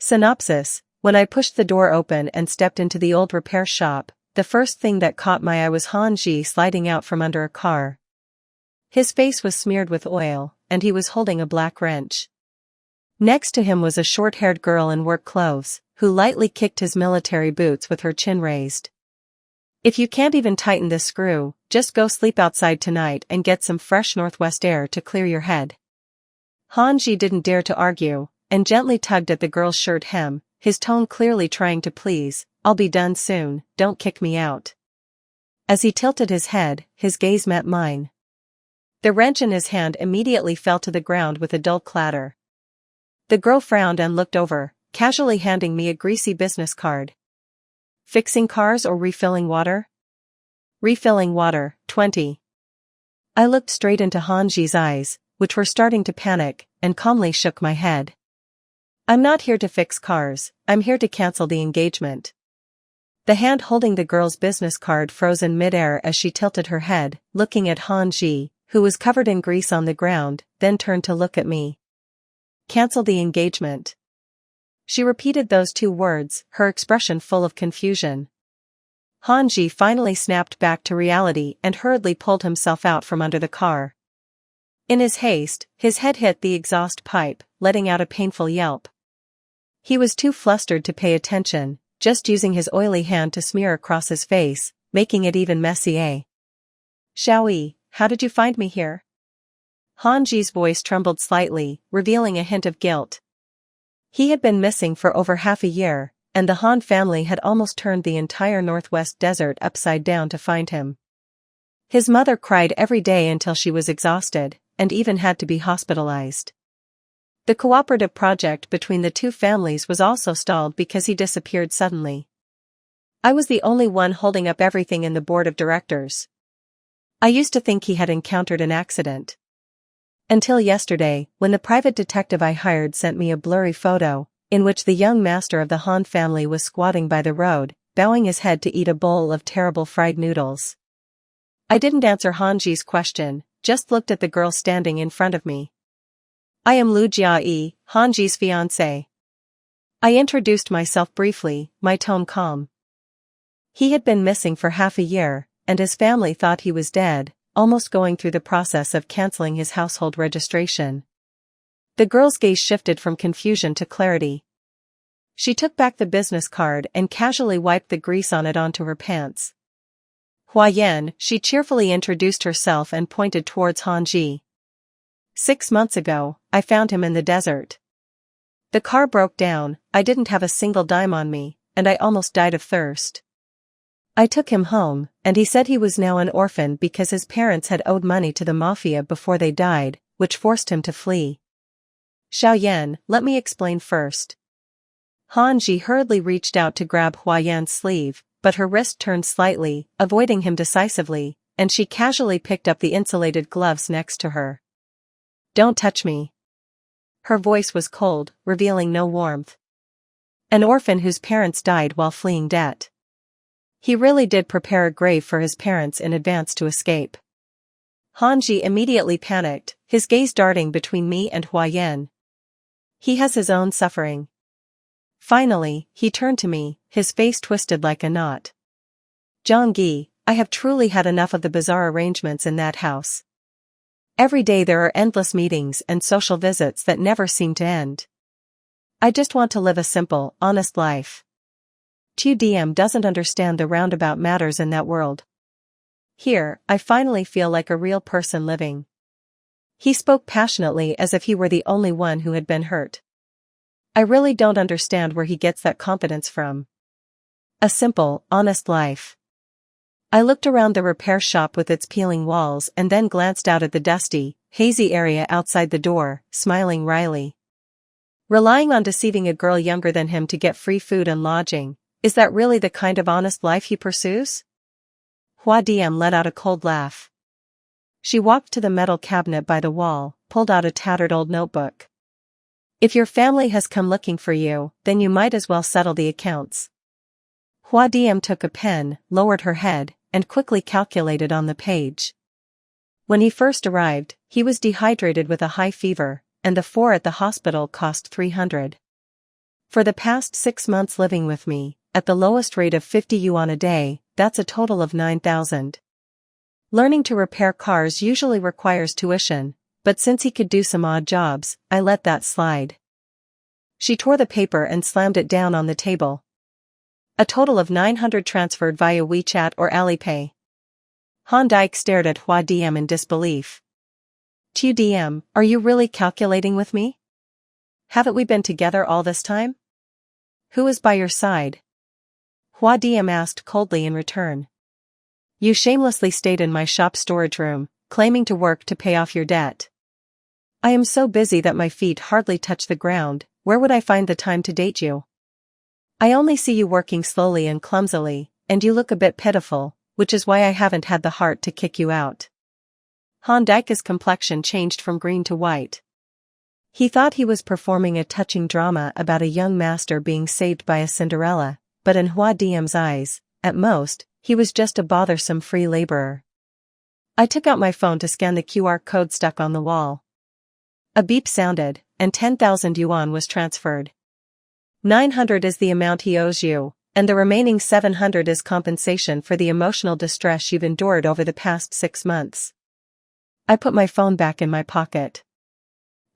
Synopsis: When I pushed the door open and stepped into the old repair shop, the first thing that caught my eye was Hanji sliding out from under a car. His face was smeared with oil, and he was holding a black wrench. Next to him was a short-haired girl in work clothes, who lightly kicked his military boots with her chin raised. "If you can't even tighten this screw, just go sleep outside tonight and get some fresh northwest air to clear your head." Hanji didn't dare to argue, and gently tugged at the girl's shirt hem, his tone clearly trying to please. "I'll be done soon, don't kick me out." As he tilted his head, his gaze met mine. The wrench in his hand immediately fell to the ground with a dull clatter. The girl frowned and looked over, casually handing me a greasy business card. "Fixing cars or refilling water?" "Refilling water, 20. I looked straight into Hanji's eyes, which were starting to panic, and calmly shook my head. "I'm not here to fix cars, I'm here to cancel the engagement." The hand holding the girl's business card froze in midair as she tilted her head, looking at Hanji, who was covered in grease on the ground, then turned to look at me. "Cancel the engagement." She repeated those two words, her expression full of confusion. Hanji finally snapped back to reality and hurriedly pulled himself out from under the car. In his haste, his head hit the exhaust pipe, letting out a painful yelp. He was too flustered to pay attention, just using his oily hand to smear across his face, making it even messier. "Xiaoyi, how did you find me here?" Hanji's voice trembled slightly, revealing a hint of guilt. He had been missing for over half a year, and the Han family had almost turned the entire Northwest Desert upside down to find him. His mother cried every day until she was exhausted, and even had to be hospitalized. The cooperative project between the two families was also stalled because he disappeared suddenly. I was the only one holding up everything in the board of directors. I used to think he had encountered an accident. Until yesterday, when the private detective I hired sent me a blurry photo, in which the young master of the Han family was squatting by the road, bowing his head to eat a bowl of terrible fried noodles. I didn't answer Hanji's question, just looked at the girl standing in front of me. "I am Lu Jiayi, Hanji's fiancé." I introduced myself briefly, my tone calm. He had been missing for half a year, and his family thought he was dead, almost going through the process of canceling his household registration. The girl's gaze shifted from confusion to clarity. She took back the business card and casually wiped the grease on it onto her pants. "Huayan," she cheerfully introduced herself and pointed towards Hanji. "6 months ago, I found him in the desert. The car broke down, I didn't have a single dime on me, and I almost died of thirst. I took him home, and he said he was now an orphan because his parents had owed money to the mafia before they died, which forced him to flee." "Xiaoyan, let me explain first." Hanji hurriedly reached out to grab Huayan's sleeve, but her wrist turned slightly, avoiding him decisively, and she casually picked up the insulated gloves next to her. "Don't touch me." Her voice was cold, revealing no warmth. An orphan whose parents died while fleeing debt. He really did prepare a grave for his parents in advance to escape. Hanji immediately panicked, his gaze darting between me and Huayan. "He has his own suffering." Finally, he turned to me, his face twisted like a knot. "Zhangyi, I have truly had enough of the bizarre arrangements in that house. Every day there are endless meetings and social visits that never seem to end. I just want to live a simple, honest life. TDM doesn't understand the roundabout matters in that world. Here, I finally feel like a real person living." He spoke passionately as if he were the only one who had been hurt. "I really don't understand where he gets that confidence from. A simple, honest life." I looked around the repair shop with its peeling walls and then glanced out at the dusty, hazy area outside the door, smiling wryly. Relying on deceiving a girl younger than him to get free food and lodging, is that really the kind of honest life he pursues? Hua Diem let out a cold laugh. She walked to the metal cabinet by the wall, pulled out a tattered old notebook. "If your family has come looking for you, then you might as well settle the accounts." Hua Diem took a pen, lowered her head, and quickly calculated on the page. When he first arrived, he was dehydrated with a high fever, and the 4 at the hospital cost 300. For the past 6 months living with me, at the lowest rate of 50 yuan a day, that's a total of 9,000. Learning to repair cars usually requires tuition, but since he could do some odd jobs, I let that slide. She tore the paper and slammed it down on the table. A total of 900 transferred via WeChat or Alipay. Han Dike stared at Hua Diem in disbelief. Tu Diem, are you really calculating with me? Haven't we been together all this time? Who is by your side? Hua Diem asked coldly in return. You shamelessly stayed in my shop storage room, claiming to work to pay off your debt. I am so busy that my feet hardly touch the ground. Where would I find the time to date you? I only see you working slowly and clumsily, and you look a bit pitiful, which is why I haven't had the heart to kick you out. Han Dike's complexion changed from green to white. He thought he was performing a touching drama about a young master being saved by a Cinderella, but in Hua Diem's eyes, at most, he was just a bothersome free laborer. I took out my phone to scan the QR code stuck on the wall. A beep sounded, and 10,000 yuan was transferred. 900 is the amount he owes you, and the remaining 700 is compensation for the emotional distress you've endured over the past 6 months. I put my phone back in my pocket.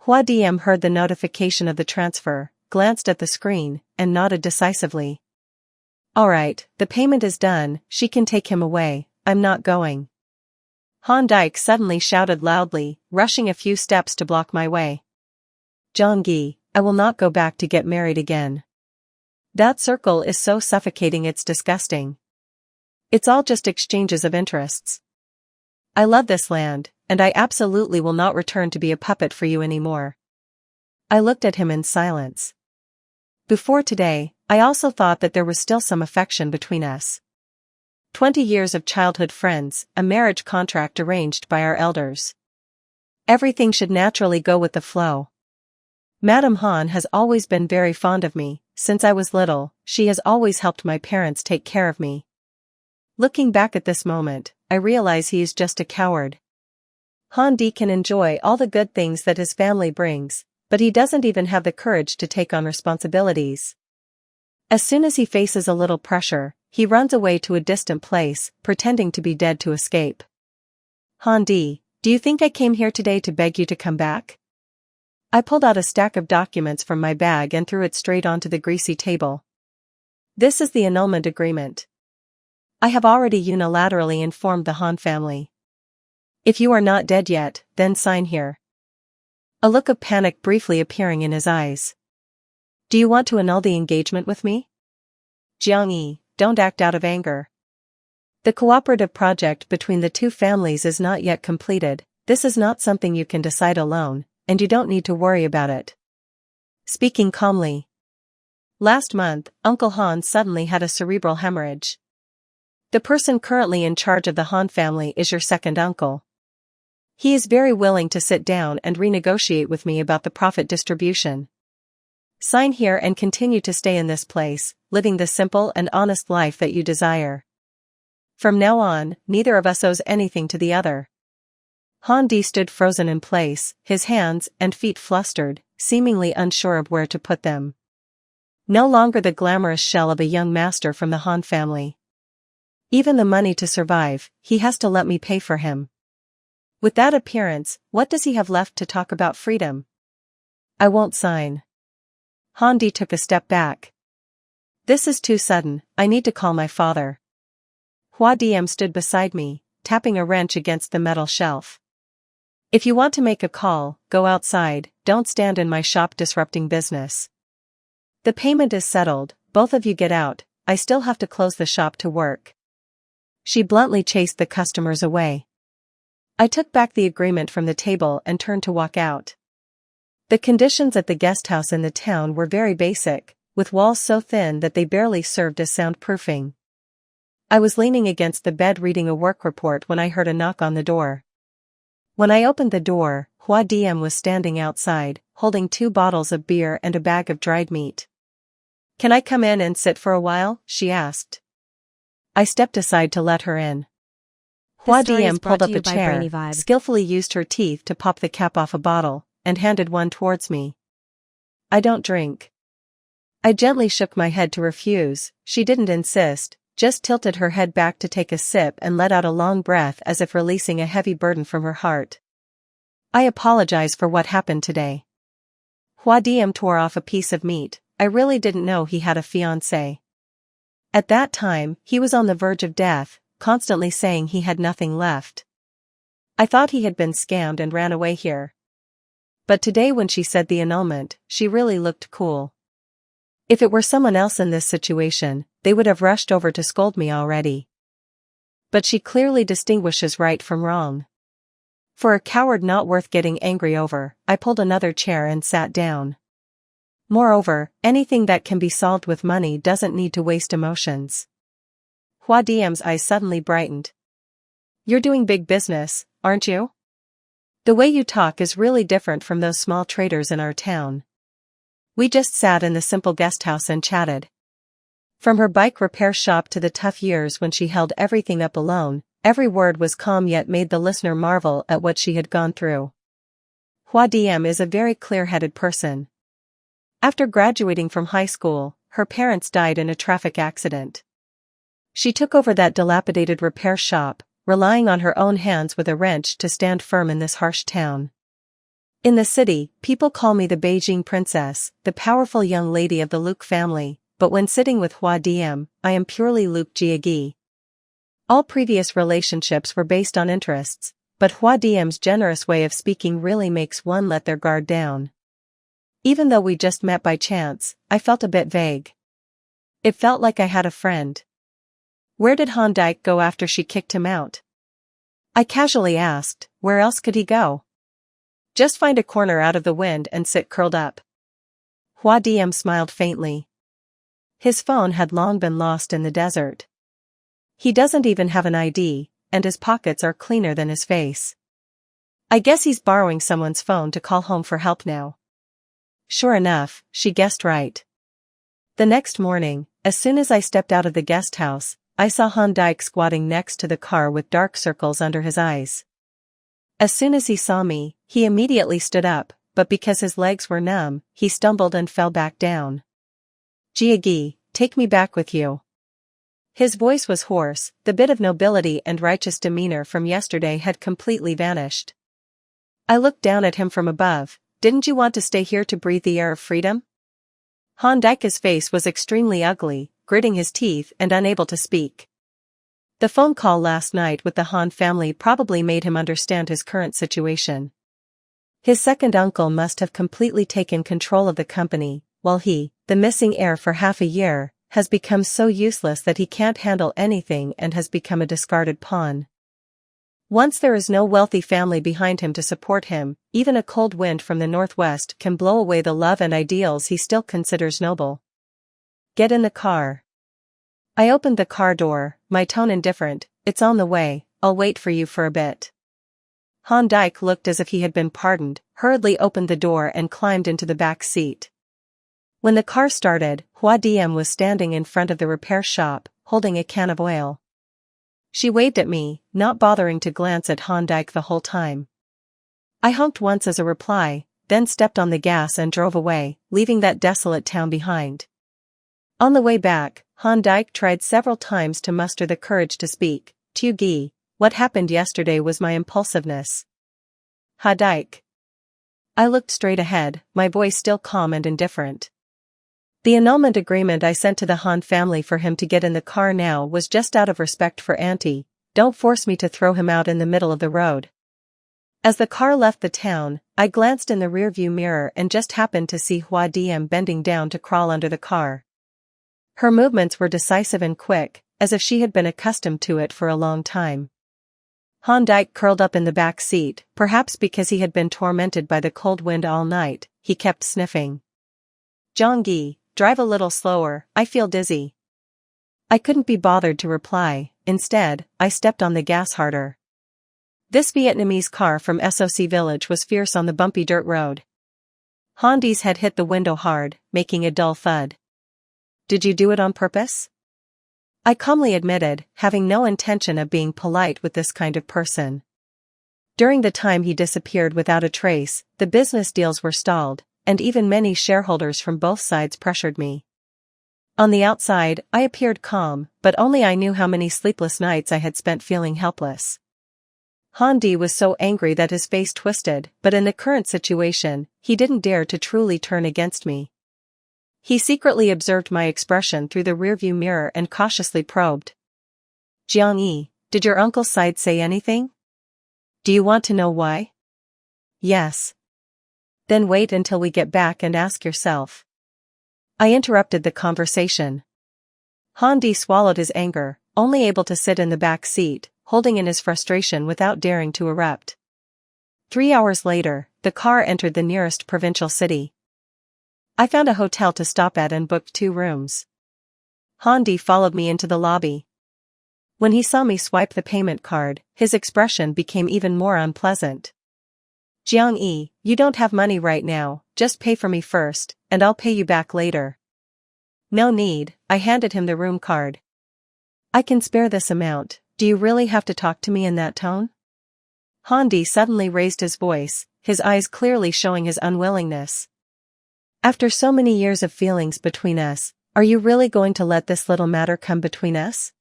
Hua Diem heard the notification of the transfer, glanced at the screen, and nodded decisively. All right, the payment is done, she can take him away, I'm not going. Han Dike suddenly shouted loudly, rushing a few steps to block my way. Zhongyi, I will not go back to get married again. That circle is so suffocating it's disgusting. It's all just exchanges of interests. I love this land, and I absolutely will not return to be a puppet for you anymore. I looked at him in silence. Before today, I also thought that there was still some affection between us. 20 years of childhood friends, a marriage contract arranged by our elders. Everything should naturally go with the flow. Madame Han has always been very fond of me. Since I was little, she has always helped my parents take care of me. Looking back at this moment, I realize he is just a coward. Han Di can enjoy all the good things that his family brings, but he doesn't even have the courage to take on responsibilities. As soon as he faces a little pressure, he runs away to a distant place, pretending to be dead to escape. Han Di, do you think I came here today to beg you to come back? I pulled out a stack of documents from my bag and threw it straight onto the greasy table. This is the annulment agreement. I have already unilaterally informed the Han family. If you are not dead yet, then sign here. A look of panic briefly appearing in his eyes. Do you want to annul the engagement with me? Jiangyi, don't act out of anger. The cooperative project between the two families is not yet completed. This is not something you can decide alone, and you don't need to worry about it. Speaking calmly. Last month, Uncle Han suddenly had a cerebral hemorrhage. The person currently in charge of the Han family is your second uncle. He is very willing to sit down and renegotiate with me about the profit distribution. Sign here and continue to stay in this place, living the simple and honest life that you desire. From now on, neither of us owes anything to the other. Han Di stood frozen in place, his hands and feet flustered, seemingly unsure of where to put them. No longer the glamorous shell of a young master from the Han family. Even the money to survive, he has to let me pay for him. With that appearance, what does he have left to talk about freedom? I won't sign. Han Di took a step back. This is too sudden, I need to call my father. Hua Diem stood beside me, tapping a wrench against the metal shelf. If you want to make a call, go outside, don't stand in my shop disrupting business. The payment is settled, both of you get out, I still have to close the shop to work. She bluntly chased the customers away. I took back the agreement from the table and turned to walk out. The conditions at the guest house in the town were very basic, with walls so thin that they barely served as soundproofing. I was leaning against the bed reading a work report when I heard a knock on the door. When I opened the door, Hua Diem was standing outside, holding 2 bottles of beer and a bag of dried meat. Can I come in and sit for a while? She asked. I stepped aside to let her in. Hua Diem pulled up a chair, skillfully used her teeth to pop the cap off a bottle, and handed one towards me. I don't drink. I gently shook my head to refuse. She didn't insist, just tilted her head back to take a sip and let out a long breath as if releasing a heavy burden from her heart. I apologize for what happened today. Hua Diem tore off a piece of meat. I really didn't know he had a fiancée. At that time, he was on the verge of death, constantly saying he had nothing left. I thought he had been scammed and ran away here. But today when she said the annulment, she really looked cool. If it were someone else in this situation, they would have rushed over to scold me already. But she clearly distinguishes right from wrong. For a coward not worth getting angry over, I pulled another chair and sat down. Moreover, anything that can be solved with money doesn't need to waste emotions. Hua Diem's eyes suddenly brightened. You're doing big business, aren't you? The way you talk is really different from those small traders in our town. We just sat in the simple guest house and chatted. From her bike repair shop to the tough years when she held everything up alone, every word was calm yet made the listener marvel at what she had gone through. Hua Diem is a very clear-headed person. After graduating from high school, her parents died in a traffic accident. She took over that dilapidated repair shop, relying on her own hands with a wrench to stand firm in this harsh town. In the city, people call me the Beijing princess, the powerful young lady of the Luke family, but when sitting with Hua Diem, I am purely Luke Jiagi. All previous relationships were based on interests, but Hua Diem's generous way of speaking really makes one let their guard down. Even though we just met by chance, I felt a bit vague. It felt like I had a friend. Where did Han Dike go after she kicked him out? I casually asked, where else could he go? Just find a corner out of the wind and sit curled up. Hua Diem smiled faintly. His phone had long been lost in the desert. He doesn't even have an ID, and his pockets are cleaner than his face. I guess he's borrowing someone's phone to call home for help now. Sure enough, she guessed right. The next morning, as soon as I stepped out of the guest house, I saw Han Dike squatting next to the car with dark circles under his eyes. As soon as he saw me, he immediately stood up, but because his legs were numb, he stumbled and fell back down. Jiagi, take me back with you. His voice was hoarse, the bit of nobility and righteous demeanor from yesterday had completely vanished. I looked down at him from above. Didn't you want to stay here to breathe the air of freedom? Han Dike's face was extremely ugly, gritting his teeth and unable to speak. The phone call last night with the Han family probably made him understand his current situation. His second uncle must have completely taken control of the company, while he, the missing heir for half a year, has become so useless that he can't handle anything and has become a discarded pawn. Once there is no wealthy family behind him to support him, even a cold wind from the northwest can blow away the love and ideals he still considers noble. Get in the car. I opened the car door, my tone indifferent. It's on the way, I'll wait for you for a bit. Han Dike looked as if he had been pardoned, hurriedly opened the door and climbed into the back seat. When the car started, Hua Diem was standing in front of the repair shop, holding a can of oil. She waved at me, not bothering to glance at Han Dike the whole time. I honked once as a reply, then stepped on the gas and drove away, leaving that desolate town behind. On the way back, Han Dike tried several times to muster the courage to speak. Jiagi, what happened yesterday was my impulsiveness. Ha Dike. I looked straight ahead, my voice still calm and indifferent. The annulment agreement I sent to the Han family for him to get in the car now was just out of respect for Auntie. Don't force me to throw him out in the middle of the road. As the car left the town, I glanced in the rearview mirror and just happened to see Hua Diem bending down to crawl under the car. Her movements were decisive and quick, as if she had been accustomed to it for a long time. Han Dike curled up in the back seat, perhaps because he had been tormented by the cold wind all night. He kept sniffing. Zhongyi, drive a little slower, I feel dizzy. I couldn't be bothered to reply. Instead, I stepped on the gas harder. This Vietnamese car from SOC Village was fierce on the bumpy dirt road. Handi's head hit the window hard, making a dull thud. Did you do it on purpose? I calmly admitted, having no intention of being polite with this kind of person. During the time he disappeared without a trace, the business deals were stalled, and even many shareholders from both sides pressured me. On the outside, I appeared calm, but only I knew how many sleepless nights I had spent feeling helpless. Handi was so angry that his face twisted, but in the current situation, he didn't dare to truly turn against me. He secretly observed my expression through the rearview mirror and cautiously probed. Jiang-yi, did your uncle's side say anything? Do you want to know why? Yes. Then wait until we get back and ask yourself. I interrupted the conversation. Handi swallowed his anger, only able to sit in the back seat, holding in his frustration without daring to erupt. 3 hours later, the car entered the nearest provincial city. I found a hotel to stop at and booked 2 rooms. Handi followed me into the lobby. When he saw me swipe the payment card, his expression became even more unpleasant. Jiang-yi, you don't have money right now, just pay for me first, and I'll pay you back later. No need, I handed him the room card. I can spare this amount, do you really have to talk to me in that tone? Handi suddenly raised his voice, his eyes clearly showing his unwillingness. After so many years of feelings between us, are you really going to let this little matter come between us?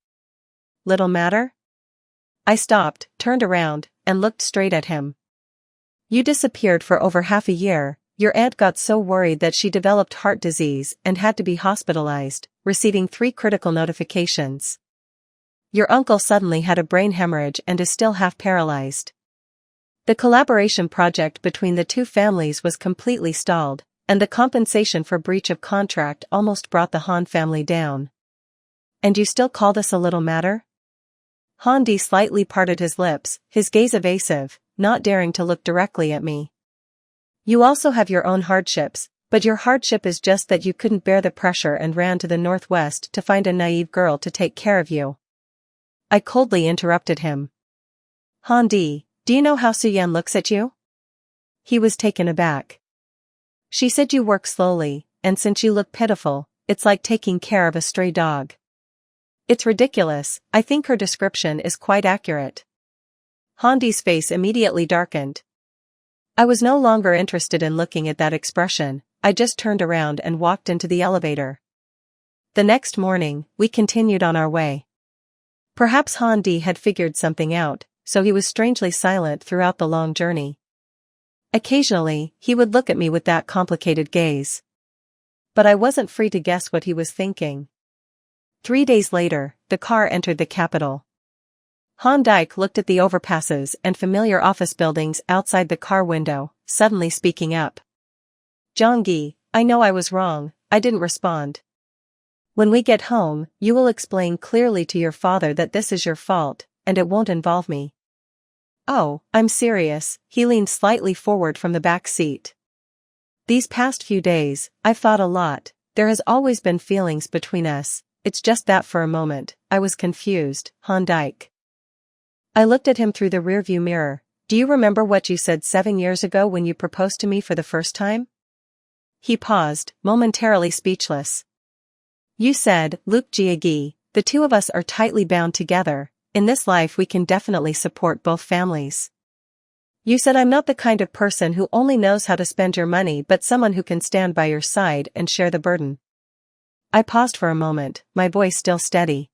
Little matter? I stopped, turned around, and looked straight at him. You disappeared for over half a year, your aunt got so worried that she developed heart disease and had to be hospitalized, receiving 3 critical notifications. Your uncle suddenly had a brain hemorrhage and is still half paralyzed. The collaboration project between the 2 families was completely stalled, and the compensation for breach of contract almost brought the Han family down. And you still call this a little matter? Handi slightly parted his lips, his gaze evasive, not daring to look directly at me. You also have your own hardships, but your hardship is just that you couldn't bear the pressure and ran to the northwest to find a naive girl to take care of you. I coldly interrupted him. Handi, do you know how Suyen looks at you? He was taken aback. She said you work slowly, and since you look pitiful, it's like taking care of a stray dog. It's ridiculous, I think her description is quite accurate. Handi's face immediately darkened. I was no longer interested in looking at that expression, I just turned around and walked into the elevator. The next morning, we continued on our way. Perhaps Handi had figured something out, so he was strangely silent throughout the long journey. Occasionally, he would look at me with that complicated gaze. But I wasn't free to guess what he was thinking. 3 days later, the car entered the capital. Han Dike looked at the overpasses and familiar office buildings outside the car window, suddenly speaking up. Zhangyi, I know I was wrong, I didn't respond. When we get home, you will explain clearly to your father that this is your fault, and it won't involve me. Oh, I'm serious, he leaned slightly forward from the back seat. These past few days, I've thought a lot, there has always been feelings between us, it's just that for a moment, I was confused, Han Dike. I looked at him through the rearview mirror. Do you remember what you said 7 years ago when you proposed to me for the first time? He paused, momentarily speechless. You said, Luke Jiagi, the 2 of us are tightly bound together, in this life we can definitely support both families. You said I'm not the kind of person who only knows how to spend your money but someone who can stand by your side and share the burden. I paused for a moment, my voice still steady.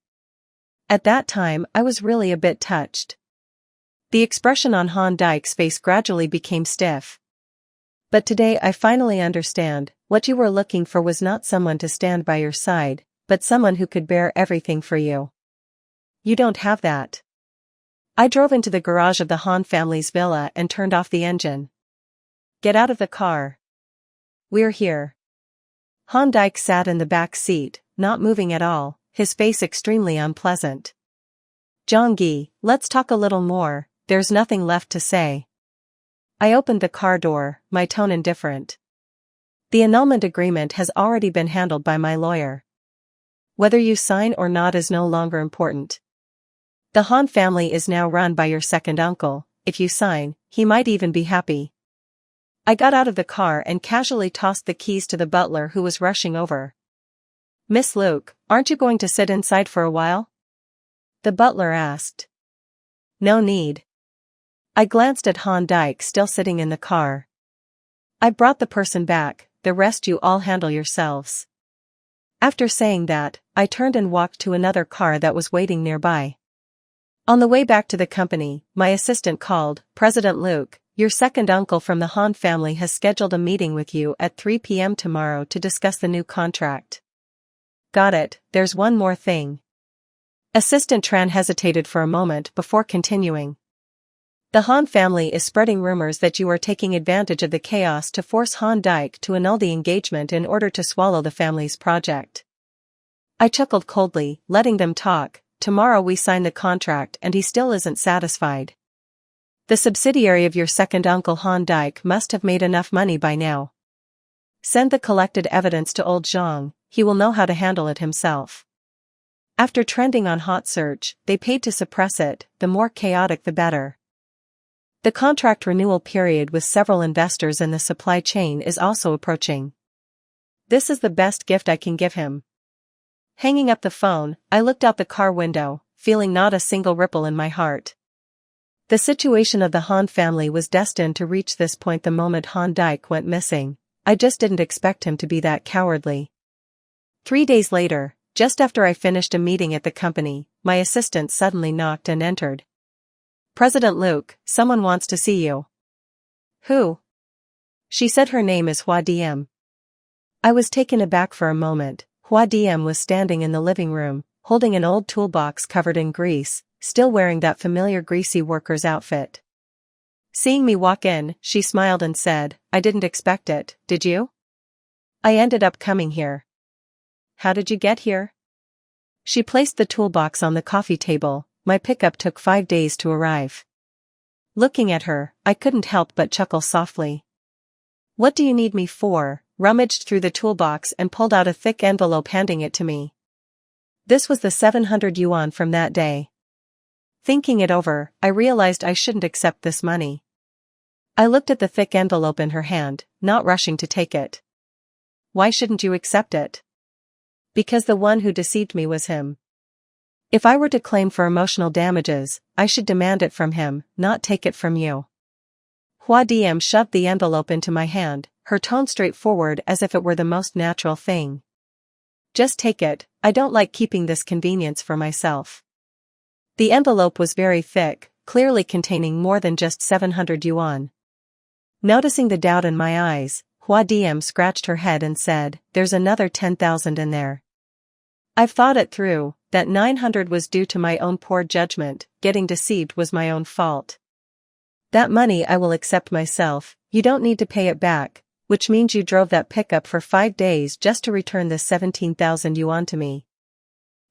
At that time I was really a bit touched. The expression on Han Dike's face gradually became stiff. But today I finally understand, what you were looking for was not someone to stand by your side, but someone who could bear everything for you. You don't have that. I drove into the garage of the Han family's villa and turned off the engine. Get out of the car. We're here. Han Dike sat in the back seat, not moving at all, his face extremely unpleasant. Zhangyi, let's talk a little more, there's nothing left to say. I opened the car door, my tone indifferent. The annulment agreement has already been handled by my lawyer. Whether you sign or not is no longer important. The Han family is now run by your second uncle, if you sign, he might even be happy. I got out of the car and casually tossed the keys to the butler who was rushing over. Miss Luke, aren't you going to sit inside for a while? The butler asked. No need. I glanced at Han Dike still sitting in the car. I brought the person back, the rest you all handle yourselves. After saying that, I turned and walked to another car that was waiting nearby. On the way back to the company, my assistant called, "President Luke, your second uncle from the Han family has scheduled a meeting with you at 3 p.m. tomorrow to discuss the new contract." "Got it, there's one more thing." Assistant Tran hesitated for a moment before continuing. "The Han family is spreading rumors that you are taking advantage of the chaos to force Han Dike to annul the engagement in order to swallow the family's project." I chuckled coldly, letting them talk. "Tomorrow we sign the contract and he still isn't satisfied. The subsidiary of your second uncle Han Dike must have made enough money by now. Send the collected evidence to old Zhang, he will know how to handle it himself." After trending on Hot Search, they paid to suppress it, the more chaotic the better. The contract renewal period with several investors in the supply chain is also approaching. This is the best gift I can give him. Hanging up the phone, I looked out the car window, feeling not a single ripple in my heart. The situation of the Han family was destined to reach this point the moment Han Dike went missing. I just didn't expect him to be that cowardly. 3 days later, just after I finished a meeting at the company, my assistant suddenly knocked and entered. "President Luke, someone wants to see you." "Who?" She said her name is Hua Diem. I was taken aback for a moment. Hua Diem was standing in the living room, holding an old toolbox covered in grease, still wearing that familiar greasy worker's outfit. Seeing me walk in, she smiled and said, "I didn't expect it, did you?" "I ended up coming here." "How did you get here?" She placed the toolbox on the coffee table. "My pickup took 5 days to arrive." Looking at her, I couldn't help but chuckle softly. "What do you need me for?" Rummaged through the toolbox and pulled out a thick envelope, handing it to me. This was the 700 yuan from that day. Thinking it over, I realized I shouldn't accept this money. I looked at the thick envelope in her hand, not rushing to take it. "Why shouldn't you accept it?" "Because the one who deceived me was him. If I were to claim for emotional damages, I should demand it from him, not take it from you." Hua Diem shoved the envelope into my hand, her tone straightforward as if it were the most natural thing. "Just take it, I don't like keeping this convenience for myself." The envelope was very thick, clearly containing more than just 700 yuan. Noticing the doubt in my eyes, Hua Diem scratched her head and said, "There's another 10,000 in there. I've thought it through, that 900 was due to my own poor judgment, getting deceived was my own fault. That money I will accept myself, you don't need to pay it back, which means you drove that pickup for 5 days just to return this 17,000 yuan to me."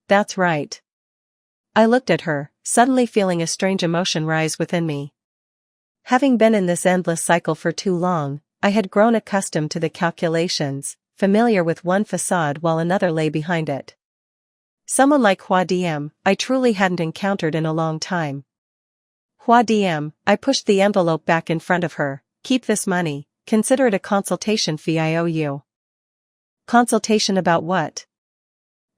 "That's right." I looked at her, suddenly feeling a strange emotion rise within me. Having been in this endless cycle for too long, I had grown accustomed to the calculations, familiar with one facade while another lay behind it. Someone like Hua Diem, I truly hadn't encountered in a long time. "Hua Diem," I pushed the envelope back in front of her, "keep this money, consider it a consultation fee I owe you." "Consultation about what?"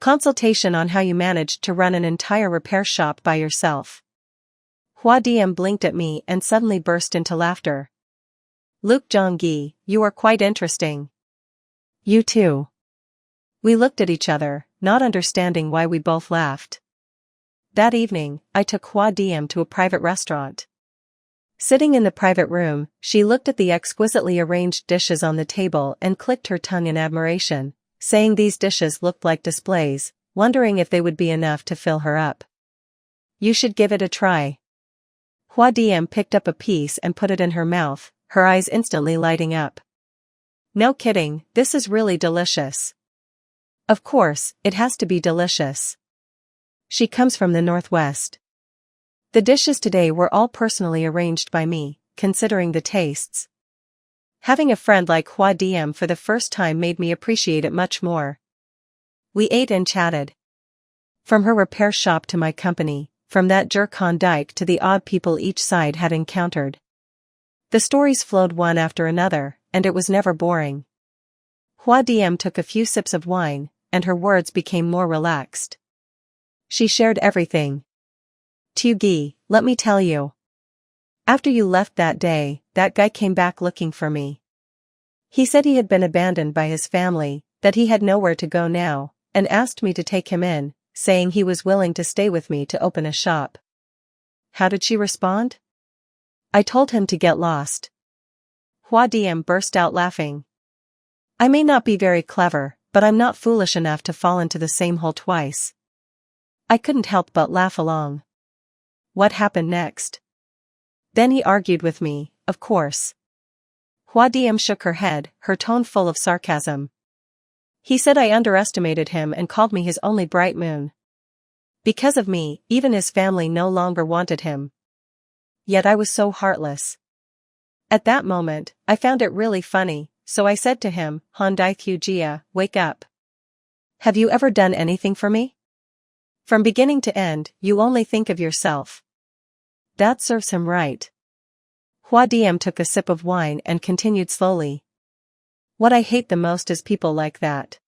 "Consultation on how you managed to run an entire repair shop by yourself." Hua Diem blinked at me and suddenly burst into laughter. "Luke Zhongyi, you are quite interesting." "You too." We looked at each other, not understanding why we both laughed. That evening, I took Hua Diem to a private restaurant. Sitting in the private room, she looked at the exquisitely arranged dishes on the table and clicked her tongue in admiration, saying these dishes looked like displays, wondering if they would be enough to fill her up. "You should give it a try." Hua Diem picked up a piece and put it in her mouth, her eyes instantly lighting up. "No kidding, this is really delicious." "Of course, it has to be delicious. She comes from the Northwest." The dishes today were all personally arranged by me, considering the tastes. Having a friend like Hua Diem for the first time made me appreciate it much more. We ate and chatted. From her repair shop to my company, from that jerk Han Dike to the odd people each side had encountered. The stories flowed one after another, and it was never boring. Hua Diem took a few sips of wine, and her words became more relaxed. She shared everything. "Tugi, let me tell you. After you left that day, that guy came back looking for me. He said he had been abandoned by his family, that he had nowhere to go now, and asked me to take him in, saying he was willing to stay with me to open a shop. How did she respond? I told him to get lost. Hua Diem burst out laughing. I may not be very clever, but I'm not foolish enough to fall into the same hole twice. I couldn't help but laugh along. What happened next? Then he argued with me, of course. Hua Diem shook her head, her tone full of sarcasm. He said I underestimated him and called me his only bright moon. Because of me, even his family no longer wanted him. Yet I was so heartless. At that moment, I found it really funny, so I said to him, Hondai Jia, wake up. Have you ever done anything for me? From beginning to end, you only think of yourself. That serves him right. Hua Diem took a sip of wine and continued slowly. What I hate the most is people like that.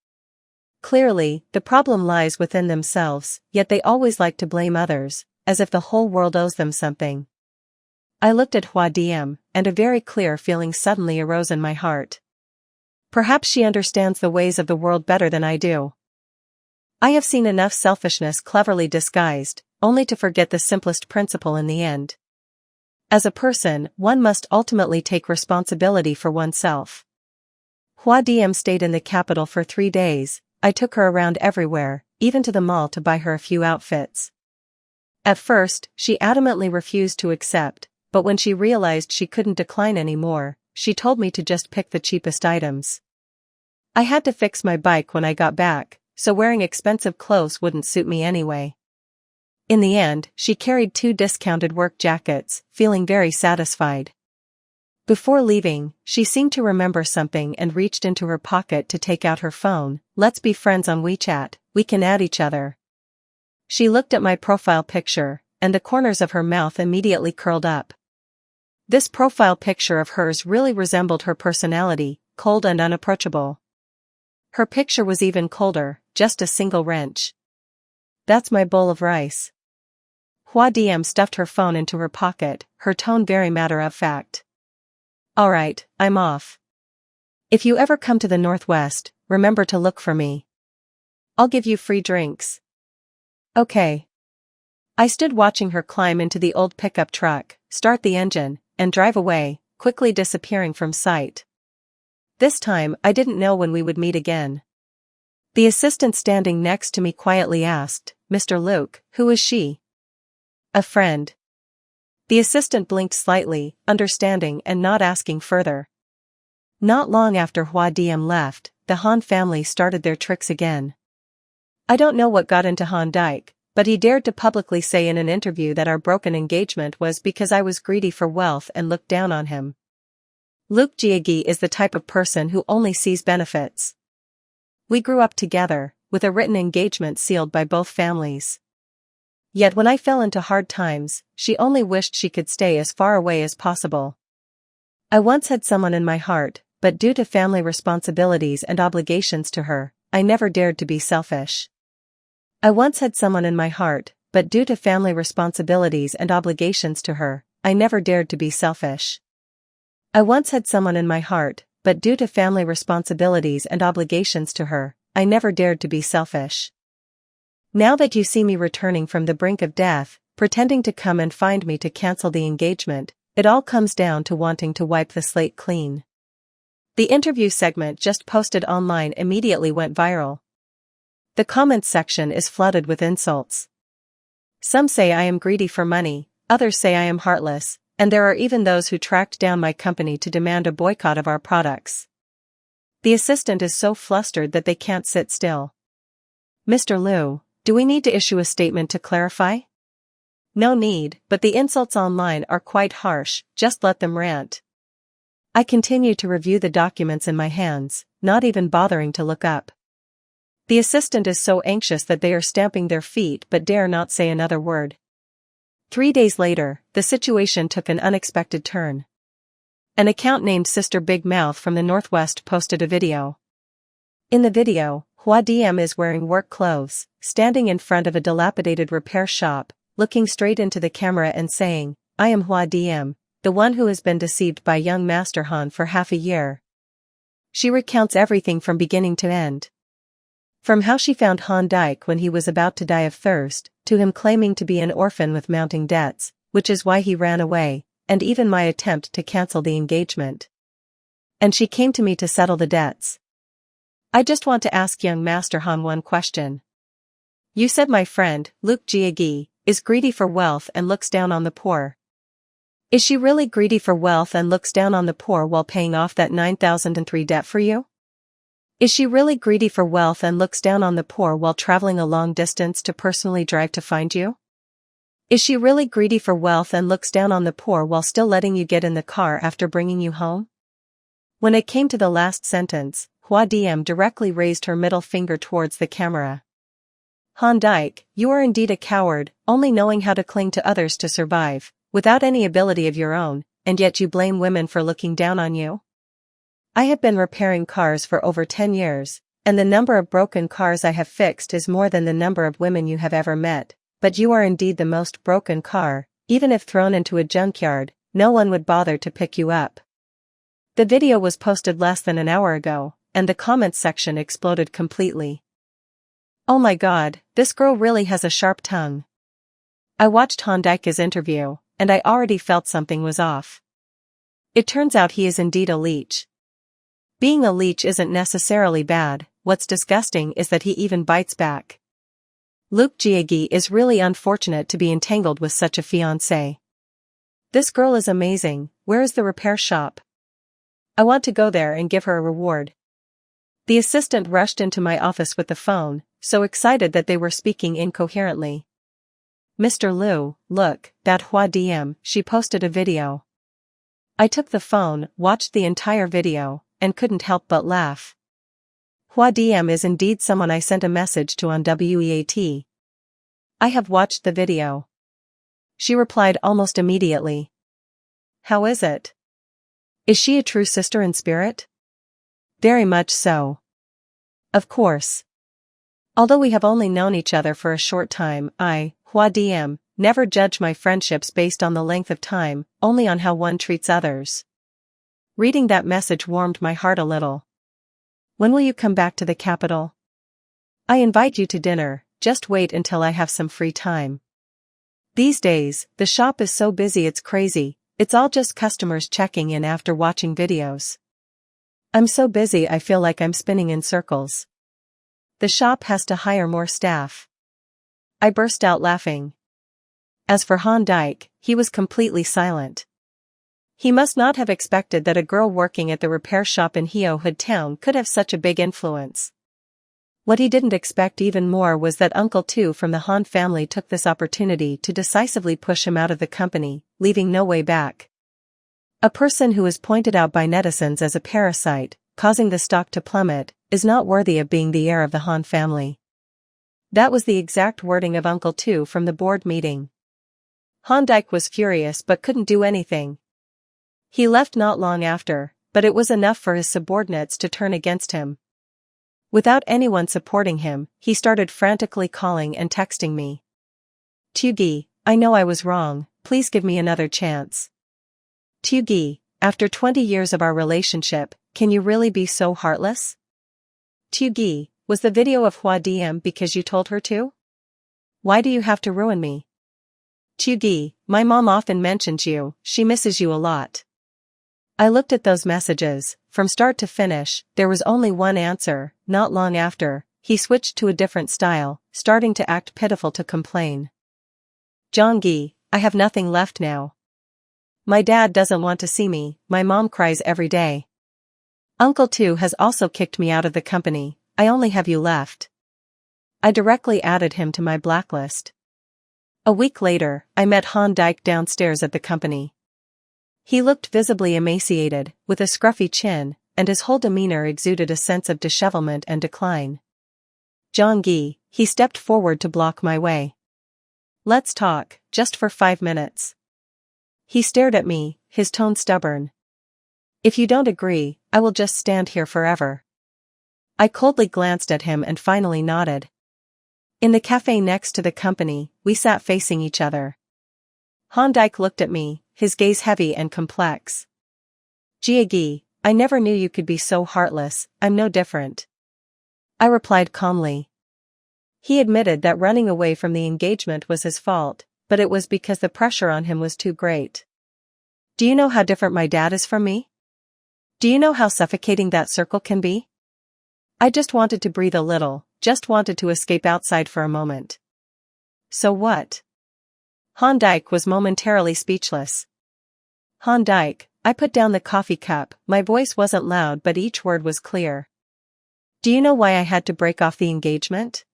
Clearly, the problem lies within themselves, yet they always like to blame others, as if the whole world owes them something. I looked at Hua Diem, and a very clear feeling suddenly arose in my heart. Perhaps she understands the ways of the world better than I do. I have seen enough selfishness cleverly disguised, only to forget the simplest principle in the end. As a person, one must ultimately take responsibility for oneself. Hua Diem stayed in the capital for 3 days. I took her around everywhere, even to the mall to buy her a few outfits. At first, she adamantly refused to accept, but when she realized she couldn't decline anymore, she told me to just pick the cheapest items. I had to fix my bike when I got back, so wearing expensive clothes wouldn't suit me anyway. In the end, she carried 2 discounted work jackets, feeling very satisfied. Before leaving, she seemed to remember something and reached into her pocket to take out her phone. Let's be friends on WeChat, we can add each other. She looked at my profile picture, and the corners of her mouth immediately curled up. This profile picture of hers really resembled her personality, cold and unapproachable. Her picture was even colder, just a single wrench. That's my bowl of rice. Hua Diem stuffed her phone into her pocket, her tone very matter-of-fact. Alright, I'm off. If you ever come to the Northwest, remember to look for me. I'll give you free drinks. Okay. I stood watching her climb into the old pickup truck, start the engine, and drive away, quickly disappearing from sight. This time, I didn't know when we would meet again. The assistant standing next to me quietly asked, Mr. Luke, who is she? A friend. The assistant blinked slightly, understanding and not asking further. Not long after Hua Diem left, the Han family started their tricks again. I don't know what got into Han Dike, but he dared to publicly say in an interview that our broken engagement was because I was greedy for wealth and looked down on him. Luke Jiagi is the type of person who only sees benefits. We grew up together, with a written engagement sealed by both families. Yet when I fell into hard times, she only wished she could stay as far away as possible. I once had someone in my heart, but due to family responsibilities and obligations to her, I never dared to be selfish. I once had someone in my heart, but due to family responsibilities and obligations to her, I never dared to be selfish. I once had someone in my heart, but due to family responsibilities and obligations to her, I never dared to be selfish. Now that you see me returning from the brink of death, pretending to come and find me to cancel the engagement, it all comes down to wanting to wipe the slate clean. The interview segment just posted online immediately went viral. The comments section is flooded with insults. Some say I am greedy for money, others say I am heartless, and there are even those who tracked down my company to demand a boycott of our products. The assistant is so flustered that they can't sit still. Mr. Liu, do we need to issue a statement to clarify? No need, but the insults online are quite harsh, just let them rant. I continue to review the documents in my hands, not even bothering to look up. The assistant is so anxious that they are stamping their feet but dare not say another word. 3 days later, the situation took an unexpected turn. An account named Sister Big Mouth from the Northwest posted a video. In the video, Hua Diem is wearing work clothes, standing in front of a dilapidated repair shop, looking straight into the camera and saying, I am Hua Diem, the one who has been deceived by young Master Han for half a year. She recounts everything from beginning to end. From how she found Han Dyke when he was about to die of thirst, to him claiming to be an orphan with mounting debts, which is why he ran away, and even my attempt to cancel the engagement. And she came to me to settle the debts. I just want to ask young Master Han one question. You said my friend, Luke Jiagi, is greedy for wealth and looks down on the poor. Is she really greedy for wealth and looks down on the poor while paying off that 9003 debt for you? Is she really greedy for wealth and looks down on the poor while traveling a long distance to personally drive to find you? Is she really greedy for wealth and looks down on the poor while still letting you get in the car after bringing you home? When it came to the last sentence, Hua Diem directly raised her middle finger towards the camera. Han Dyke, you are indeed a coward, only knowing how to cling to others to survive, without any ability of your own, and yet you blame women for looking down on you? I have been repairing cars for over 10 years, and the number of broken cars I have fixed is more than the number of women you have ever met, but you are indeed the most broken car. Even if thrown into a junkyard, no one would bother to pick you up. The video was posted less than an hour ago, and the comments section exploded completely. Oh my god, this girl really has a sharp tongue. I watched Han Dyke's interview, and I already felt something was off. It turns out he is indeed a leech. Being a leech isn't necessarily bad, what's disgusting is that he even bites back. Luke Jiagi is really unfortunate to be entangled with such a fiancé. This girl is amazing. Where is the repair shop? I want to go there and give her a reward. The assistant rushed into my office with the phone, so excited that they were speaking incoherently. Mr. Liu, look, that Hua Diem, she posted a video. I took the phone, watched the entire video, and couldn't help but laugh. Hua Diem is indeed someone I sent a message to on WEAT. I have watched the video. She replied almost immediately. How is it? Is she a true sister in spirit? Very much so. Of course. Although we have only known each other for a short time, I, Hua Diem, never judge my friendships based on the length of time, only on how one treats others. Reading that message warmed my heart a little. When will you come back to the capital? I invite you to dinner, just wait until I have some free time. These days, the shop is so busy it's crazy, it's all just customers checking in after watching videos. I'm so busy I feel like I'm spinning in circles. The shop has to hire more staff. I burst out laughing. As for Han Dyke, he was completely silent. He must not have expected that a girl working at the repair shop in Heo Hood Town could have such a big influence. What he didn't expect even more was that Uncle Tu from the Han family took this opportunity to decisively push him out of the company, leaving no way back. A person who is pointed out by netizens as a parasite, causing the stock to plummet, is not worthy of being the heir of the Han family. That was the exact wording of Uncle Tu from the board meeting. Han Dyke was furious but couldn't do anything. He left not long after, but it was enough for his subordinates to turn against him. Without anyone supporting him, he started frantically calling and texting me. Tugi, I know I was wrong, please give me another chance. Tugi, after 20 years of our relationship, can you really be so heartless? Tugi, was the video of Hua Diem because you told her to? Why do you have to ruin me? Tugi, my mom often mentions you, she misses you a lot. I looked at those messages. From start to finish, there was only one answer. Not long after, he switched to a different style, starting to act pitiful to complain. Zhongyi, I have nothing left now. My dad doesn't want to see me, my mom cries every day. Uncle Tu has also kicked me out of the company, I only have you left. I directly added him to my blacklist. A week later, I met Han Dyke downstairs at the company. He looked visibly emaciated, with a scruffy chin, and his whole demeanor exuded a sense of dishevelment and decline. Zhongyi, he stepped forward to block my way. Let's talk, just for 5 minutes. He stared at me, his tone stubborn. If you don't agree, I will just stand here forever. I coldly glanced at him and finally nodded. In the cafe next to the company, we sat facing each other. Han Dyke looked at me, his gaze heavy and complex. Jiagi, I never knew you could be so heartless, I'm no different. I replied calmly. He admitted that running away from the engagement was his fault, but it was because the pressure on him was too great. Do you know how different my dad is from me? Do you know how suffocating that circle can be? I just wanted to breathe a little, just wanted to escape outside for a moment. So what? Han Dyke was momentarily speechless. Han Dyke, I put down the coffee cup, my voice wasn't loud but each word was clear. Do you know why I had to break off the engagement?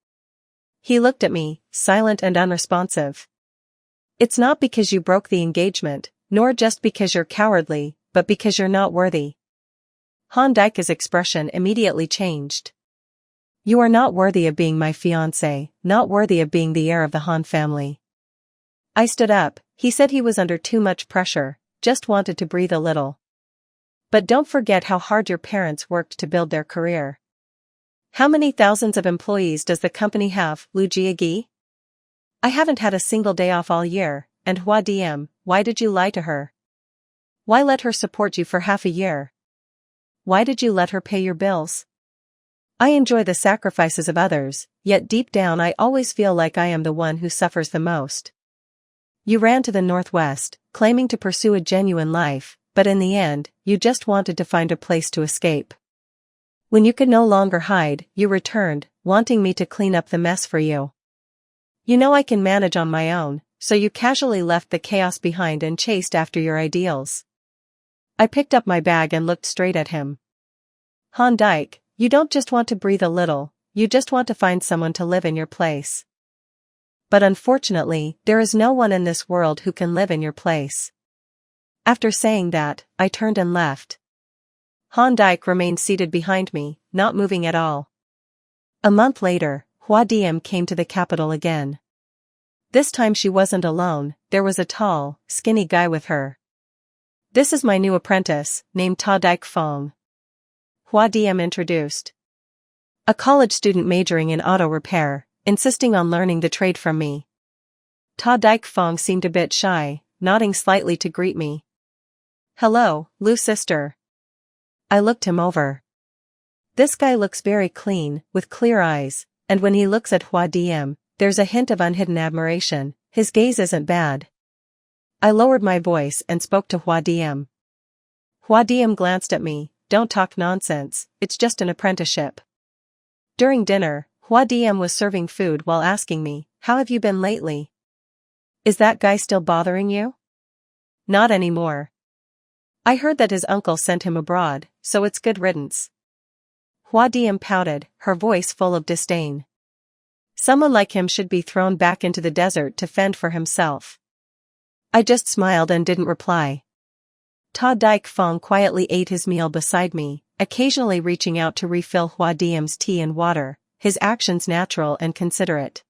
He looked at me, silent and unresponsive. It's not because you broke the engagement, nor just because you're cowardly, but because you're not worthy. Han Dyke's expression immediately changed. You are not worthy of being my fiancé, not worthy of being the heir of the Han family. I stood up. He said he was under too much pressure, just wanted to breathe a little. But don't forget how hard your parents worked to build their career. How many thousands of employees does the company have, Lu Jiagi? I haven't had a single day off all year, and Hua Diem, why did you lie to her? Why let her support you for half a year? Why did you let her pay your bills? I enjoy the sacrifices of others, yet deep down I always feel like I am the one who suffers the most. You ran to the Northwest, claiming to pursue a genuine life, but in the end, you just wanted to find a place to escape. When you could no longer hide, you returned, wanting me to clean up the mess for you. You know I can manage on my own, so you casually left the chaos behind and chased after your ideals. I picked up my bag and looked straight at him. Han Dyke, you don't just want to breathe a little, you just want to find someone to live in your place. But unfortunately, there is no one in this world who can live in your place. After saying that, I turned and left. Han Dyke remained seated behind me, not moving at all. A month later, Hua Diem came to the capital again. This time she wasn't alone, there was a tall, skinny guy with her. This is my new apprentice, named Ta Dyke Fong. Hua Diem introduced. A college student majoring in auto repair, insisting on learning the trade from me. Ta Dyke Fong seemed a bit shy, nodding slightly to greet me. Hello, Lu sister. I looked him over. This guy looks very clean, with clear eyes, and when he looks at Hua Diem, there's a hint of unhidden admiration, his gaze isn't bad. I lowered my voice and spoke to Hua Diem. Hua Diem glanced at me, don't talk nonsense, it's just an apprenticeship. During dinner, Hua Diem was serving food while asking me, how have you been lately? Is that guy still bothering you? Not anymore. I heard that his uncle sent him abroad, so it's good riddance. Hua Diem pouted, her voice full of disdain. Someone like him should be thrown back into the desert to fend for himself. I just smiled and didn't reply. Ta Dyke Fong quietly ate his meal beside me, occasionally reaching out to refill Hua Diem's tea and water, his actions natural and considerate.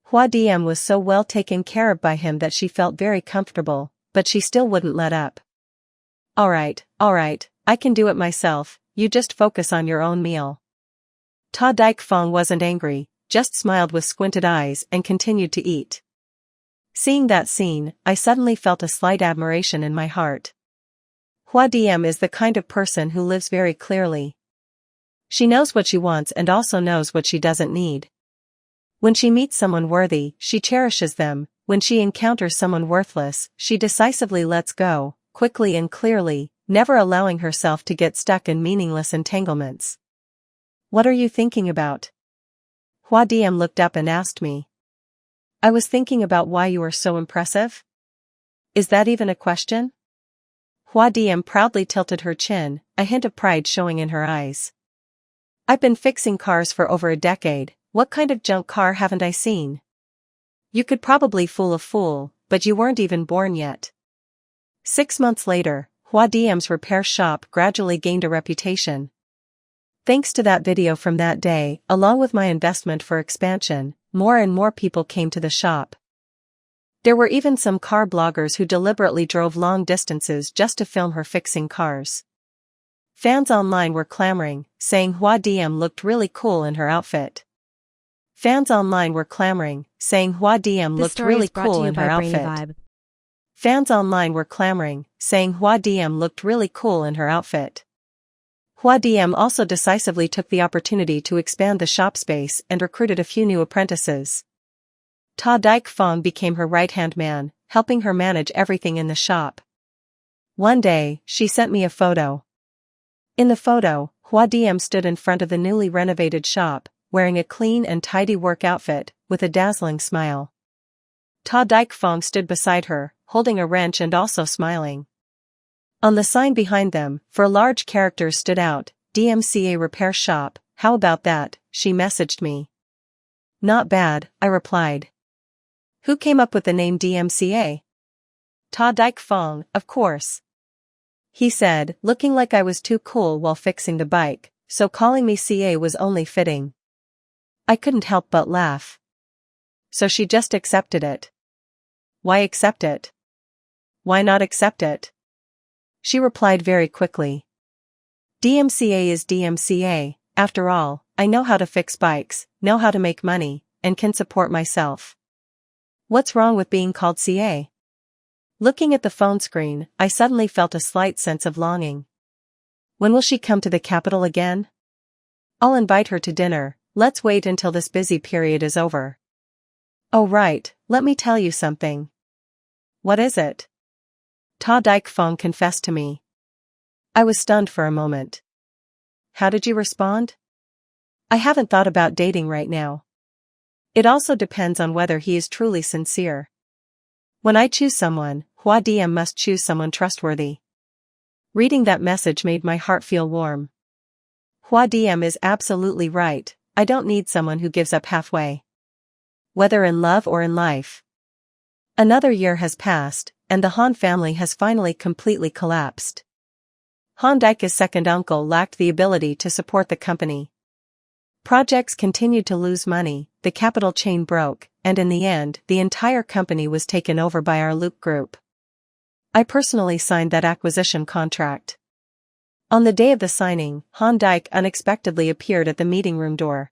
Hua Diem was so well taken care of by him that she felt very comfortable, but she still wouldn't let up. Alright, I can do it myself, you just focus on your own meal. Ta Dyke Fong wasn't angry, just smiled with squinted eyes and continued to eat. Seeing that scene, I suddenly felt a slight admiration in my heart. Hua Diem is the kind of person who lives very clearly. She knows what she wants and also knows what she doesn't need. When she meets someone worthy, she cherishes them. When she encounters someone worthless, she decisively lets go, quickly and clearly, never allowing herself to get stuck in meaningless entanglements. What are you thinking about? Hua Diem looked up and asked me. I was thinking about why you are so impressive. Is that even a question? Hua Diem proudly tilted her chin, a hint of pride showing in her eyes. I've been fixing cars for over a decade, what kind of junk car haven't I seen? You could probably fool a fool, but you weren't even born yet. 6 months later, Hua Diem's repair shop gradually gained a reputation. Thanks to that video from that day, along with my investment for expansion, more and more people came to the shop. There were even some car bloggers who deliberately drove long distances just to film her fixing cars. Fans online were clamoring, saying Hua Diem looked really cool in her outfit. Fans online were clamoring, saying Hua Diem looked really cool in her outfit. Fans online were clamoring, saying Hua Diem looked really cool in her outfit. Hua Diem also decisively took the opportunity to expand the shop space and recruited a few new apprentices. Ta Dike Fong became her right-hand man, helping her manage everything in the shop. One day, she sent me a photo. In the photo, Hua Diem stood in front of the newly renovated shop, wearing a clean and tidy work outfit, with a dazzling smile. Ta Dike Fong stood beside her, holding a wrench and also smiling. On the sign behind them, 4 large characters stood out, DMCA Repair Shop. How about that? She messaged me. Not bad, I replied. Who came up with the name DMCA? Ta Dike Fong, of course. He said, looking like I was too cool while fixing the bike, so calling me CA was only fitting. I couldn't help but laugh. So she just accepted it. Why accept it? Why not accept it? She replied very quickly. DMCA is DMCA, after all, I know how to fix bikes, know how to make money, and can support myself. What's wrong with being called CA? Looking at the phone screen, I suddenly felt a slight sense of longing. When will she come to the capital again? I'll invite her to dinner, let's wait until this busy period is over. Oh right, let me tell you something. What is it? Ta Dike Fong confessed to me. I was stunned for a moment. How did you respond? I haven't thought about dating right now. It also depends on whether he is truly sincere. When I choose someone, Hua Diem must choose someone trustworthy. Reading that message made my heart feel warm. Hua Diem is absolutely right, I don't need someone who gives up halfway. Whether in love or in life. Another year has passed, and the Han family has finally completely collapsed. Han Dike's second uncle lacked the ability to support the company. Projects continued to lose money, the capital chain broke, and in the end, the entire company was taken over by our Luke Group. I personally signed that acquisition contract. On the day of the signing, Han Dike unexpectedly appeared at the meeting room door.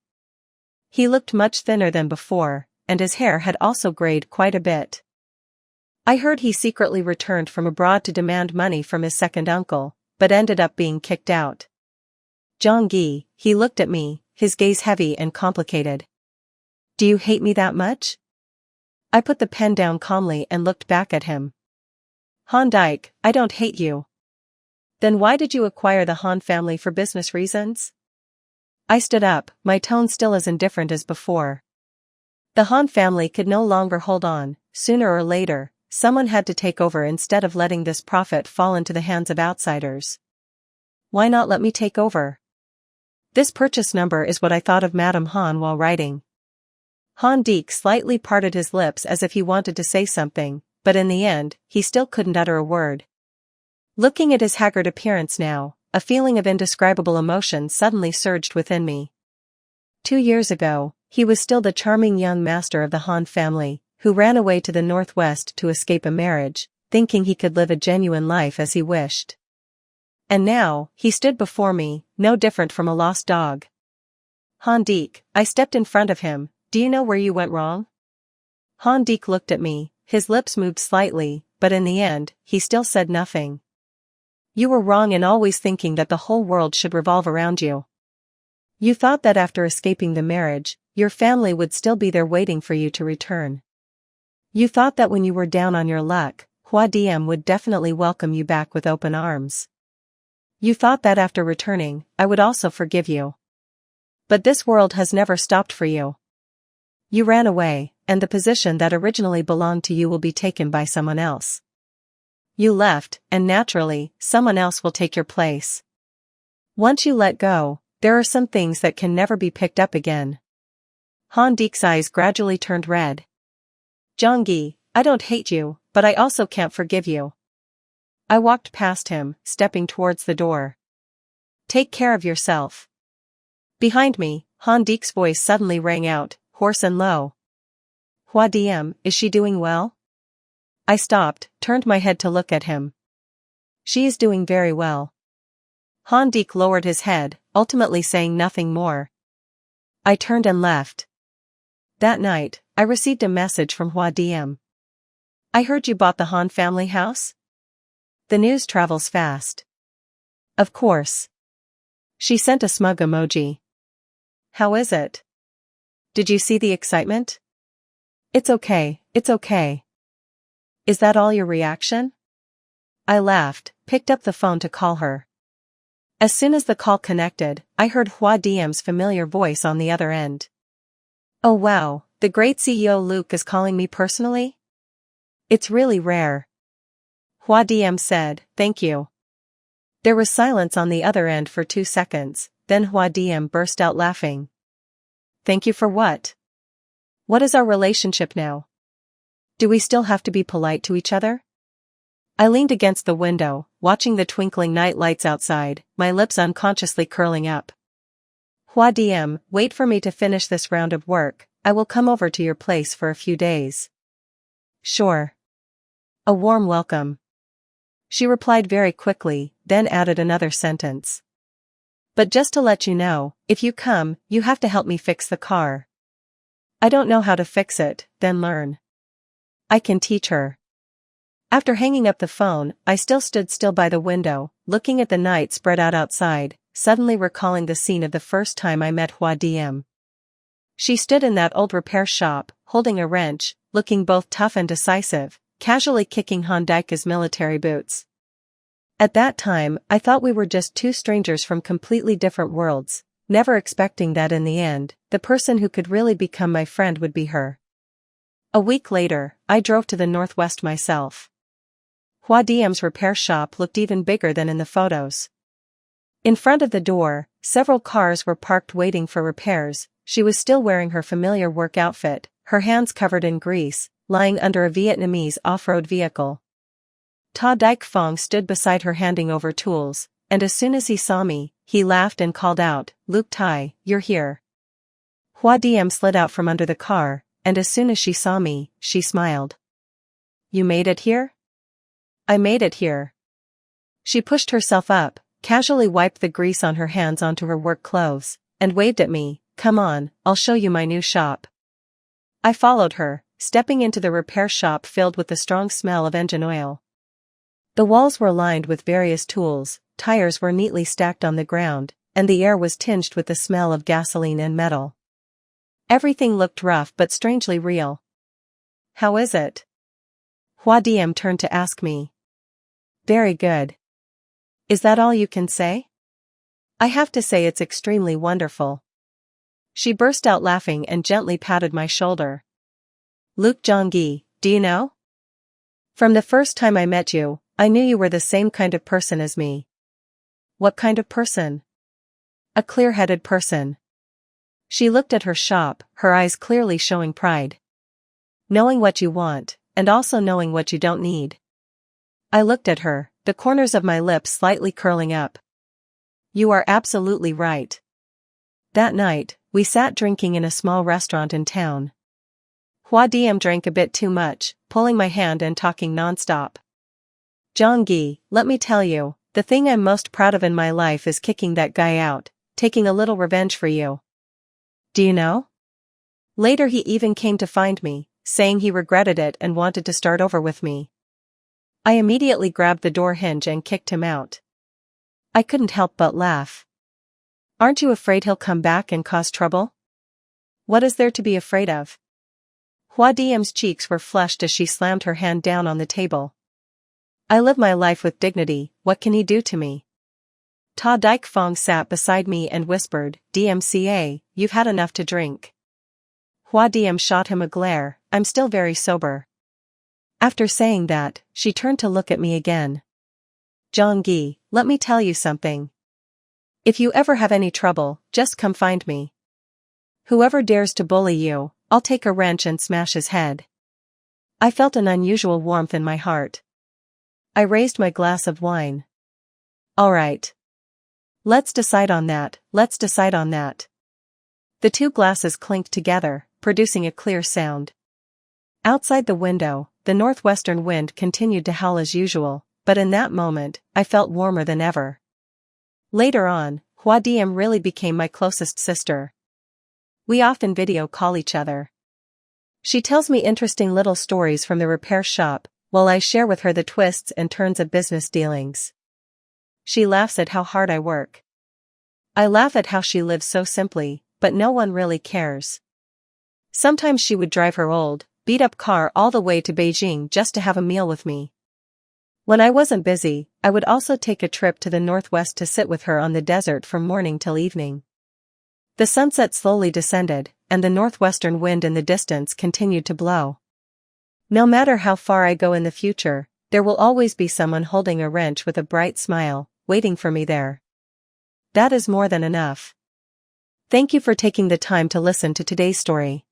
He looked much thinner than before, and his hair had also grayed quite a bit. I heard he secretly returned from abroad to demand money from his second uncle, but ended up being kicked out. Zhongyi, he looked at me, his gaze heavy and complicated. Do you hate me that much? I put the pen down calmly and looked back at him. Han Dike, I don't hate you. Then why did you acquire the Han family for business reasons? I stood up, my tone still as indifferent as before. The Han family could no longer hold on, sooner or later, someone had to take over instead of letting this profit fall into the hands of outsiders. Why not let me take over? This purchase number is what I thought of Madame Han while writing. Han Dike slightly parted his lips as if he wanted to say something, but in the end, he still couldn't utter a word. Looking at his haggard appearance now, a feeling of indescribable emotion suddenly surged within me. 2 years ago, he was still the charming young master of the Han family, who ran away to the northwest to escape a marriage, thinking he could live a genuine life as he wished. And now, he stood before me, no different from a lost dog. Han Dike, I stepped in front of him, do you know where you went wrong? Han Dike looked at me, his lips moved slightly, but in the end, he still said nothing. You were wrong in always thinking that the whole world should revolve around you. You thought that after escaping the marriage, your family would still be there waiting for you to return. You thought that when you were down on your luck, Hua Diem would definitely welcome you back with open arms. You thought that after returning, I would also forgive you. But this world has never stopped for you. You ran away, and the position that originally belonged to you will be taken by someone else. You left, and naturally, someone else will take your place. Once you let go, there are some things that can never be picked up again. Han Dike's eyes gradually turned red. Zhongyi, I don't hate you, but I also can't forgive you. I walked past him, stepping towards the door. Take care of yourself. Behind me, Han Dike's voice suddenly rang out, hoarse and low. Hua Diem, is she doing well? I stopped, turned my head to look at him. She is doing very well. Han Dike lowered his head, ultimately saying nothing more. I turned and left. That night, I received a message from Hua Diem. I heard you bought the Han family house? The news travels fast. Of course. She sent a smug emoji. How is it? Did you see the excitement? It's okay, it's okay. Is that all your reaction? I laughed, picked up the phone to call her. As soon as the call connected, I heard Hua Diem's familiar voice on the other end. Oh wow, the great CEO Luke is calling me personally? It's really rare. Hua Diem said, thank you. There was silence on the other end for 2 seconds, then Hua Diem burst out laughing. Thank you for what? What is our relationship now? Do we still have to be polite to each other? I leaned against the window, watching the twinkling night lights outside, my lips unconsciously curling up. Hua Diem, wait for me to finish this round of work, I will come over to your place for a few days. Sure. A warm welcome. She replied very quickly, then added another sentence. But just to let you know, if you come, you have to help me fix the car. I don't know how to fix it, then learn. I can teach her. After hanging up the phone, I still stood still by the window, looking at the night spread out outside, suddenly recalling the scene of the first time I met Hua Diem. She stood in that old repair shop, holding a wrench, looking both tough and decisive, casually kicking Hondaika's military boots. At that time, I thought we were just two strangers from completely different worlds, never expecting that in the end, the person who could really become my friend would be her. A week later, I drove to the northwest myself. Hua Diem's repair shop looked even bigger than in the photos. In front of the door, several cars were parked waiting for repairs. She was still wearing her familiar work outfit, her hands covered in grease, lying under a Vietnamese off-road vehicle. Ta Dike Fong stood beside her handing over tools, and as soon as he saw me, he laughed and called out, Luke Tai, you're here. Hua Diem slid out from under the car, and as soon as she saw me, she smiled. You made it here? I made it here. She pushed herself up, casually wiped the grease on her hands onto her work clothes, and waved at me, come on, I'll show you my new shop. I followed her, stepping into the repair shop filled with the strong smell of engine oil. The walls were lined with various tools, tires were neatly stacked on the ground, and the air was tinged with the smell of gasoline and metal. Everything looked rough but strangely real. How is it? Hua Diem turned to ask me. Very good. Is that all you can say? I have to say it's extremely wonderful. She burst out laughing and gently patted my shoulder. Luke Zhongyi, do you know? From the first time I met you, I knew you were the same kind of person as me. What kind of person? A clear-headed person. She looked at her shop, her eyes clearly showing pride. Knowing what you want, and also knowing what you don't need. I looked at her, the corners of my lips slightly curling up. You are absolutely right. That night, we sat drinking in a small restaurant in town. Hua Diem drank a bit too much, pulling my hand and talking non-stop. Zhongyi, let me tell you, the thing I'm most proud of in my life is kicking that guy out, taking a little revenge for you. Do you know? Later he even came to find me, saying he regretted it and wanted to start over with me. I immediately grabbed the door hinge and kicked him out. I couldn't help but laugh. Aren't you afraid he'll come back and cause trouble? What is there to be afraid of? Hua Diem's cheeks were flushed as she slammed her hand down on the table. I live my life with dignity, what can he do to me? Ta Dike Fong sat beside me and whispered, DMCA, you've had enough to drink. Hua Diem shot him a glare, I'm still very sober. After saying that, she turned to look at me again. Zhongyi, let me tell you something. If you ever have any trouble, just come find me. Whoever dares to bully you, I'll take a wrench and smash his head. I felt an unusual warmth in my heart. I raised my glass of wine. All right. Let's decide on that, let's decide on that. The two glasses clinked together, producing a clear sound. Outside the window, the northwestern wind continued to howl as usual, but in that moment, I felt warmer than ever. Later on, Hua Diem really became my closest sister. We often video call each other. She tells me interesting little stories from the repair shop, while I share with her the twists and turns of business dealings. She laughs at how hard I work. I laugh at how she lives so simply, but no one really cares. Sometimes she would drive her old, beat-up car all the way to Beijing just to have a meal with me. When I wasn't busy, I would also take a trip to the northwest to sit with her on the desert from morning till evening. The sunset slowly descended, and the northwestern wind in the distance continued to blow. No matter how far I go in the future, there will always be someone holding a wrench with a bright smile, waiting for me there. That is more than enough. Thank you for taking the time to listen to today's story.